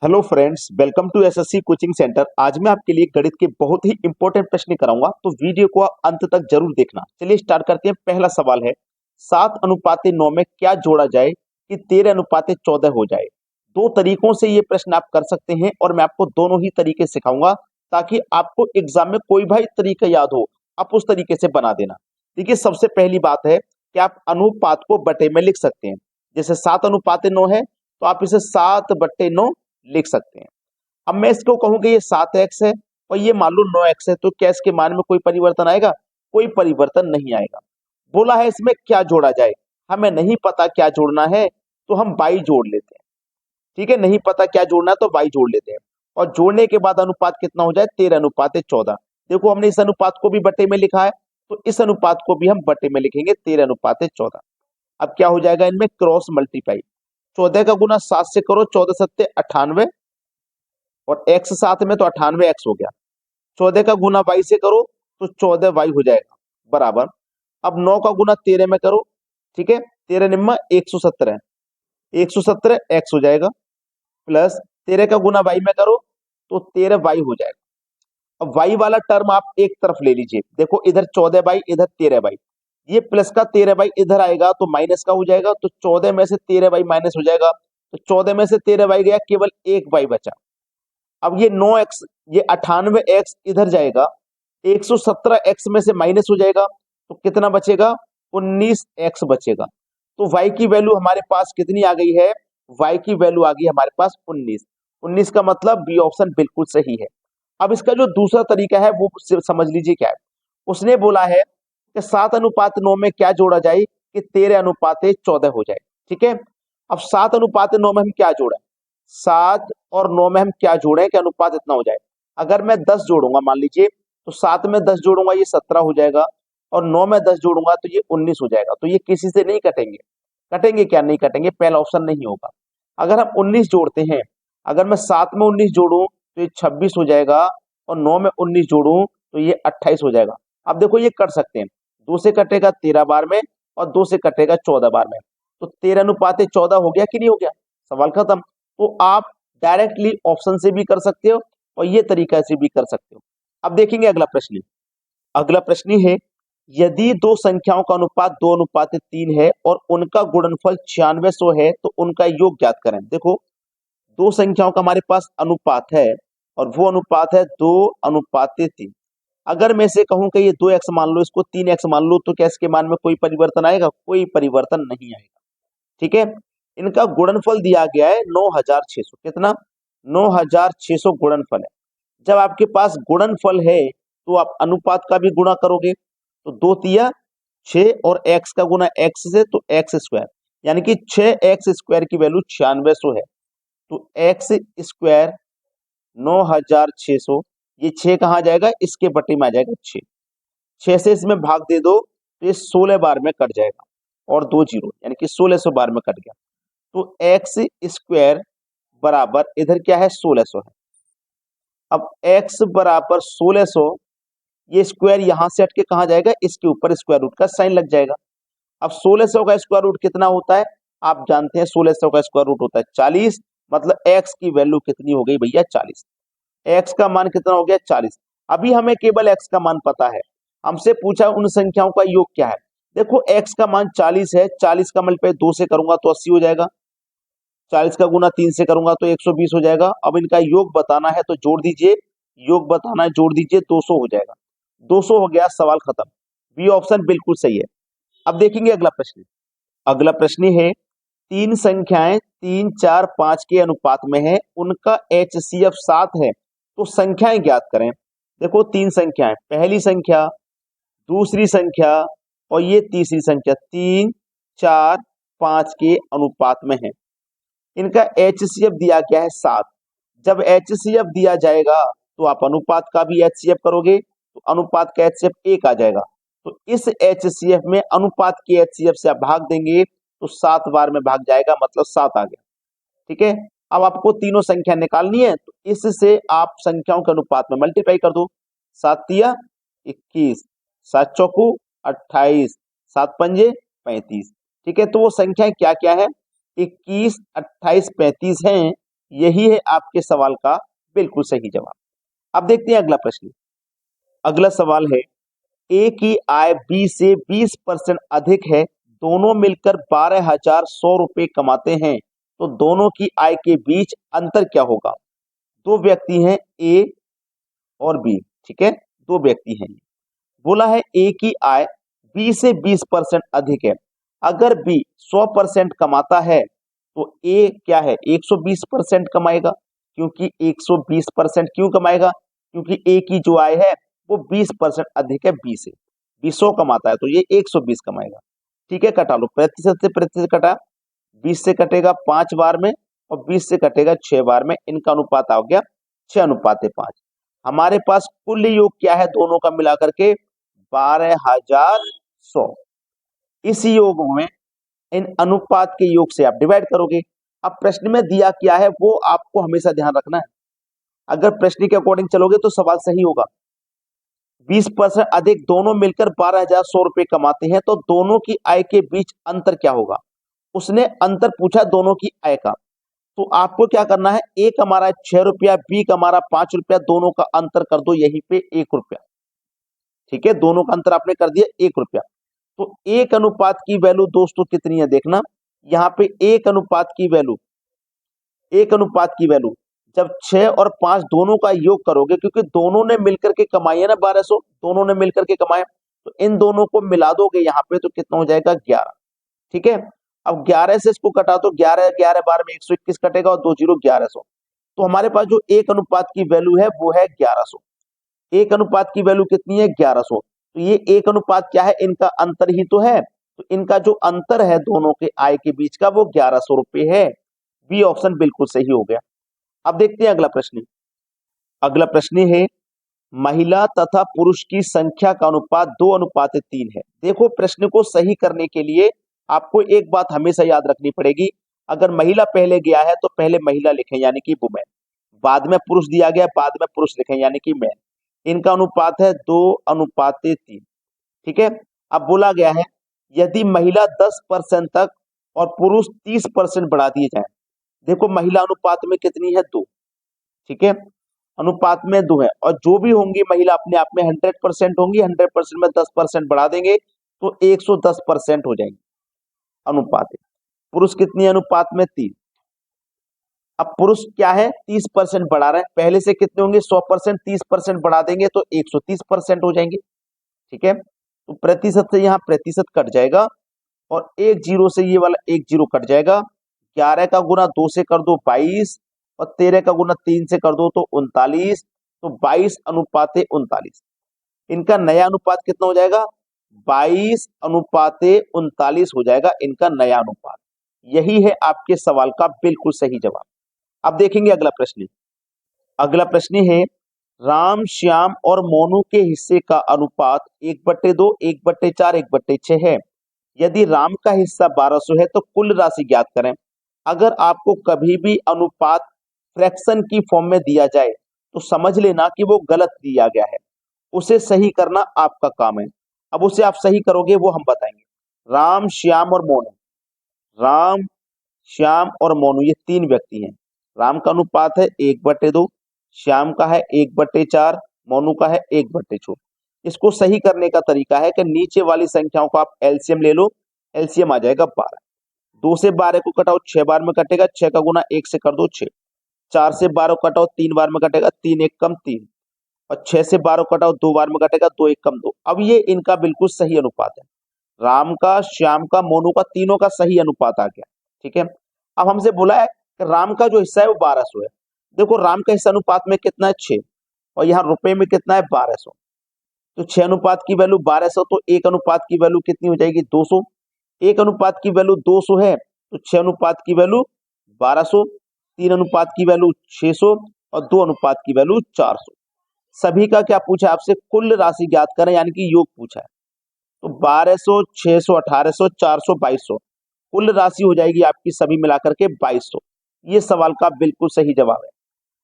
Hello friends, welcome to SSC coaching centre. आज मैं आपके लिए गणित के बहुत ही इंपॉर्टेंट प्रश्न कराऊंगा, तो वीडियो को आप अंत तक जरूर देखना। चलिए स्टार्ट करते हैं। पहला सवाल है, 7:9 में क्या जोड़ा जाए कि 13:14 हो जाए। दो तरीकों से ये प्रश्न आप कर सकते हैं और मैं आपको दोनों ही तरीके सिखाऊंगा ताकि आपको एग्जाम में कोई भी तरीका याद हो, आप उस तरीके से बना देना। देखिए, सबसे पहली बात है कि आप अनुपात को बटे में लिख सकते हैं। जैसे 7:9 है तो आप इसे 7/9 लिख सकते हैं। अब मैं इसको कहूँ कि ये 7x है और ये मान लो 9x है, तो क्या इसके मान में कोई परिवर्तन आएगा? कोई परिवर्तन नहीं आएगा। बोला है इसमें क्या जोड़ा जाए, हमें नहीं पता क्या जोड़ना है तो हम y जोड़ लेते हैं। ठीक है, नहीं पता क्या जोड़ना है तो y जोड़ लेते हैं और जोड़ने के बाद अनुपात कितना हो जाए? 13:14। देखो, हमने इस अनुपात को भी बटे में लिखा है तो इस अनुपात को भी हम बटे में लिखेंगे, 13:14। अब क्या हो जाएगा? इनमें क्रॉस मल्टीप्लाई, 14 का गुना 7 से करो, 14 सत्ते 98 और x साथ में तो 98x हो गया। 14 का गुना y से करो तो 14y हो जाएगा, बराबर। अब 9 का गुना 13 में करो, ठीक है, 13 निम्मा 117, 117x हो जाएगा, प्लस 13 का गुना y में करो तो 13y हो जाएगा। अब y वाला टर्म आप एक तरफ ले लीजिए। देखो, इधर 14y, इधर 13y, ये प्लस का 13y इधर आएगा तो माइनस का हो जाएगा, तो 14 में से 13y माइनस हो जाएगा, तो 14 में से 13y गया, केवल एक y बचा। अब ये 9x, ये 98x इधर जाएगा, 117x में से माइनस हो जाएगा, तो कितना बचेगा? 19x बचेगा। तो y की वैल्यू हमारे पास कितनी आ गई है? y की वैल्यू आ गई हमारे पास 19। 19 का मतलब बी ऑप्शन बिल्कुल सही है। अब इसका जो दूसरा तरीका है वो समझ लीजिए क्या है। उसने बोला है कि 7:9 में क्या जोड़ा जाए कि 13:14 हो जाए। ठीक है, अब 7:9 में हम क्या जोड़ें? 7 और 9 में हम क्या जोड़ें कि अनुपात इतना हो जाए? अगर मैं 10 जोड़ूंगा, मान लीजिए, तो 7 में 10 जोड़ूंगा ये 17 हो जाएगा और 9 में 10 जोड़ूंगा तो ये 19 हो जाएगा। तो ये किसी से नहीं कटेंगे। कटेंगे क्या? नहीं कटेंगे, पहला ऑप्शन नहीं होगा। अगर हम 19 जोड़ते हैं, अगर मैं 7 में 19 जोड़ूं तो ये 26 हो जाएगा और 9 में 19 जोड़ूं तो ये 28 हो जाएगा। अब देखो, ये कर सकते हैं। 2 से कटेगा 13 बार में और 2 से कटेगा 14 बार में, तो 13:14 हो गया कि नहीं हो गया? सवाल खत्म। तो आप डायरेक्टली ऑप्शन से भी कर सकते हो और ये तरीका से भी कर सकते हो। अब देखेंगे अगला प्रश्न। अगला प्रश्न है, यदि दो संख्याओं का अनुपात 2:3 है और उनका गुणनफल 9600 है तो उनका योग ज्ञात करें। देखो, दो संख्याओं का हमारे पास अनुपात है और वो अनुपात है 2:3। अगर मैं से कहूं कि ये 2x मान लो, इसको 3x मान लो, तो क्या इसके मान में कोई परिवर्तन आएगा? कोई परिवर्तन नहीं आएगा। ठीक है, इनका गुणनफल दिया गया है 9600। कितना? 9600 गुणनफल है। जब आपके पास गुणनफल है तो आप अनुपात का भी गुणा करोगे, तो 2 तिया 6 और x का गुना x से तो एक्स स्क्वायर, यानी कि 6x² की वैल्यू 9600 है। तो एक्स स्क्वायर 9600, ये 6 कहाँ जाएगा? इसके बटे में आ जाएगा 6। 6 से इसमें भाग दे दो तो ये 16 बार में कट जाएगा और 2 जीरो, यानी कि 1600 बार में कट गया। तो एक्स स्क्वायर बराबर इधर क्या है? 1600 है। अब x बराबर 1600, ये स्क्वायर यहां से हटके कहां जाएगा? इसके ऊपर स्क्वायर रूट का साइन लग जाएगा। अब 1600 का स्क्वायर रूट कितना होता है? आप जानते हैं 1600 का स्क्वायर रूट होता है 40। मतलब x की वैल्यू कितनी हो गई भैया? 40। x का मान कितना हो गया? 40। अभी हमें केवल x का मान पता है, हमसे पूछा उन संख्याओं का योग क्या है। देखो, x का मान 40 है, 40 का मल्टीप्लाई 2 से करूंगा तो 80 हो जाएगा, 40 का गुना 3 से करूंगा तो 120 हो जाएगा। अब इनका योग बताना है तो जोड़ दीजिए, योग बताना है जोड़ दीजिए, 200 हो जाएगा। 200 हो गया, सवाल खत्म। बी ऑप्शन बिल्कुल सही है। अब देखेंगे अगला प्रश्न। अगला प्रश्न है, तीन संख्याएं 3, 4, 5 के अनुपात में है, उनका HCF 7 है, तो संख्याएं ज्ञात करें। देखो, तीन संख्याएं, पहली संख्या, दूसरी संख्या और ये तीसरी संख्या 3, 4, 5 के अनुपात में है। इनका HCF दिया गया है 7। जब HCF दिया जाएगा तो आप अनुपात का भी HCF करोगे तो अनुपात का HCF 1 आ जाएगा। तो इस HCF में अनुपात के HCF से आप भाग देंगे तो 7 बार में भाग जाएगा, मतलब 7 आ गया। ठीक है, अब आपको तीनों संख्या निकालनी है तो इससे आप संख्याओं के अनुपात में मल्टीप्लाई कर दो। 7 तिया 21, 7 चौकू 28, 7 पंजे 35। ठीक है, तो वो संख्याएं क्या क्या है? 21, 28, 35 हैं। यही है आपके सवाल का बिल्कुल सही जवाब। अब देखते हैं अगला प्रश्न। अगला सवाल है, ए की आय बी से 20% अधिक है, दोनों मिलकर 12,100 रुपए कमाते हैं, तो दोनों की आय के बीच अंतर क्या होगा? दो व्यक्ति हैं ए और बी, ठीक है, दो व्यक्ति हैं। बोला है ए की आय बी से 20% अधिक है, अगर बी 100% कमाता है तो ए क्या है 120% कमाएगा, क्योंकि 120% क्यों कमाएगा? क्योंकि ए की जो आय है वो 20% अधिक है बी से, बी 100 कमाता है तो ये 120 कमाएगा। ठीक है, कटा लो, प्रतिशत से प्रतिशत कटा, 20 से कटेगा 5 बार में और 20 से कटेगा 6 बार में, इनका अनुपात आ गया 6:5। हमारे पास कुल योग क्या है दोनों का मिलाकर के 12,100। इस योग में इन अनुपात के योग से आप डिवाइड करोगे। अब प्रश्न में दिया क्या है वो आपको हमेशा ध्यान रखना है, अगर प्रश्न के अकॉर्डिंग चलोगे तो सवाल सही होगा। 20% अधिक, दोनों मिलकर 12,100 रुपए कमाते हैं, तो दोनों की आय के बीच अंतर क्या होगा? उसने अंतर पूछा दोनों की आय का, तो आपको क्या करना है, ए कमा रहा है 6 रुपया, बी कमा रहा 5 रुपया, दोनों का अंतर कर दो यहीं पे 1 रुपया। ठीक है, दोनों का अंतर आपने कर दिया 1 रुपया। तो एक अनुपात की वैल्यू दोस्तों कितनी है देखना, यहाँ पे एक अनुपात की वैल्यू जब 6 और 5 दोनों का योग करोगे, क्योंकि दोनों ने मिलकर के कमाई है ना 1200, दोनों ने मिलकर के कमाया, तो इन दोनों को मिला दोगे यहाँ पे तो कितना हो जाएगा 11। ठीक है, अब 11 से इसको कटा तो 11 11 12 में 121 कटेगा और 2 जीरो 1100। तो हमारे पास जो एक अनुपात की वैल्यू है वो है 1100। एक अनुपात की वैल्यू कितनी है 1100, तो ये एक अनुपात क्या है, इनका अंतर ही तो है, तो इनका जो अंतर है दोनों के आय के बीच का वो 1100 रुपए है। बी ऑप्शन बिल्कुल सही हो गया। अब देखते हैं अगला प्रश्न। अगला प्रश्न है, महिला तथा पुरुष की संख्या का अनुपात 2:3 है। देखो, प्रश्न को सही करने के लिए आपको एक बात हमेशा याद रखनी पड़ेगी, अगर महिला पहले गया है तो पहले महिला लिखें यानी कि वुमेन, बाद में पुरुष दिया गया बाद में पुरुष लिखें यानी कि मैन। इनका अनुपात है 2:3। ठीक है, अब बोला गया है यदि महिला 10% तक और पुरुष 30% बढ़ा दिए जाए। देखो, महिला अनुपात में कितनी है 2, ठीक है, अनुपात में 2 है, और जो भी होंगी महिला अपने आप में 100% होंगी, 100% में 10% बढ़ा देंगे तो 110% हो जाएंगे अनुपात। पुरुष कितनी है अनुपात में 3। अब पुरुष क्या है 30% बढ़ा रहे हैं, पहले से कितने होंगे 100%, 30% बढ़ा देंगे तो 130% हो जाएंगे। ठीक है, तो प्रतिशत से यहाँ प्रतिशत कट जाएगा और एक जीरो से ये वाला एक जीरो कट जाएगा। 11 का गुना 2 से कर दो 22 और 13 का गुना 3 से कर दो तो 39, तो 22:39। इनका नया अनुपात कितना हो जाएगा 22:39 हो जाएगा इनका नया अनुपात। यही है आपके सवाल का बिल्कुल सही जवाब। अब देखेंगे अगला प्रश्न। अगला प्रश्न है, राम, श्याम और मोनू के हिस्से का अनुपात 1/2, 1/4, 1/6 है। यदि राम का हिस्सा 1200 है तो कुल राशि ज्ञात करें। अगर आपको कभी भी अनुपात फ्रैक्शन की फॉर्म में दिया जाए तो समझ लेना कि वो गलत दिया गया है, उसे सही करना आपका काम है। अब उसे आप सही करोगे वो हम बताएंगे। राम, श्याम और मोनू, राम, श्याम और मोनू ये 3 व्यक्ति हैं। राम का अनुपात है 1/2, श्याम का है 1/4, मोनू का है 1/6। इसको सही करने का तरीका है कि नीचे वाली संख्याओं को आप एलसीएम ले लो, एलसीएम आ जाएगा 12। 2 से 12 को कटाओ 6 बार में कटेगा, 6 का गुना 1 से कर दो 6। 4 से 12 को कटाओ 3 बार में कटेगा, 3 1 कम 3, और 6 से 12 को कटाओ 2 बार में कटेगा, 2 1 कम 2। अब ये इनका बिल्कुल सही अनुपात है, राम का, श्याम का, मोनू का, तीनों का सही अनुपात आ गया। ठीक है, अब हमसे बोला है कि राम का जो हिस्सा है वो 1200 है। देखो, राम का हिस्सा अनुपात में कितना है 6, और यहाँ रुपए में कितना है 1200, तो 6 अनुपात की वैल्यू 1200, तो 1 अनुपात की वैल्यू कितनी हो जाएगी 200। 1 अनुपात की वैल्यू 200 है तो 6 अनुपात की वैल्यू 1200, 3 अनुपात की वैल्यू 600 और 2 अनुपात की वैल्यू 400। सभी का क्या पूछा आपसे, कुल राशि ज्ञात करें यानी कि योग पूछा है। तो 1200, 600, 1800, 400, 2200, कुल राशि हो जाएगी आपकी सभी मिलाकर के 2200। ये सवाल का बिल्कुल सही जवाब है।